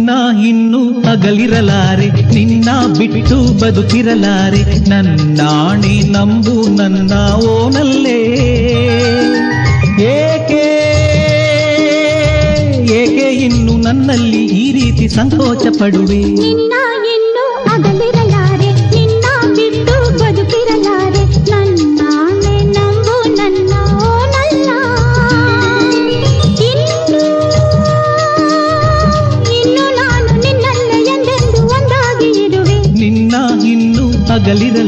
ನಿನ್ನ ಇನ್ನು ಅಗಲಿರಲಾರೆ, ನಿನ್ನ ಬಿಟ್ಟು ಬದುಕಿರಲಾರೆ, ನನ್ನಾಣೆ ನಂಬು ನನ್ನ ಓನಲ್ಲೇ. ಏಕೆ ಏಕೆ ಇನ್ನು ನನ್ನಲ್ಲಿ ಈ ರೀತಿ ಸಂಕೋಚ ಪಡುವೆ? ನಿನ್ನ ಇನ್ನು ಅಗಲಿರಲಾರೆ, ನಿನ್ನ ಬಿಟ್ಟು ಬದುಕಿರಲಾರೆ, ನನ್ನಾಣೆ ನಂಬು ನನ್ನ ಓನಲ್ಲ. ಇನ್ನು ನಾನು ನಿನ್ನಲ್ಲ ಎಂದೆಂದು ಒಂದಾಗಿ ಇರುವೆ. ನಿನ್ನ ಇನ್ನು ಅಗಲಿರ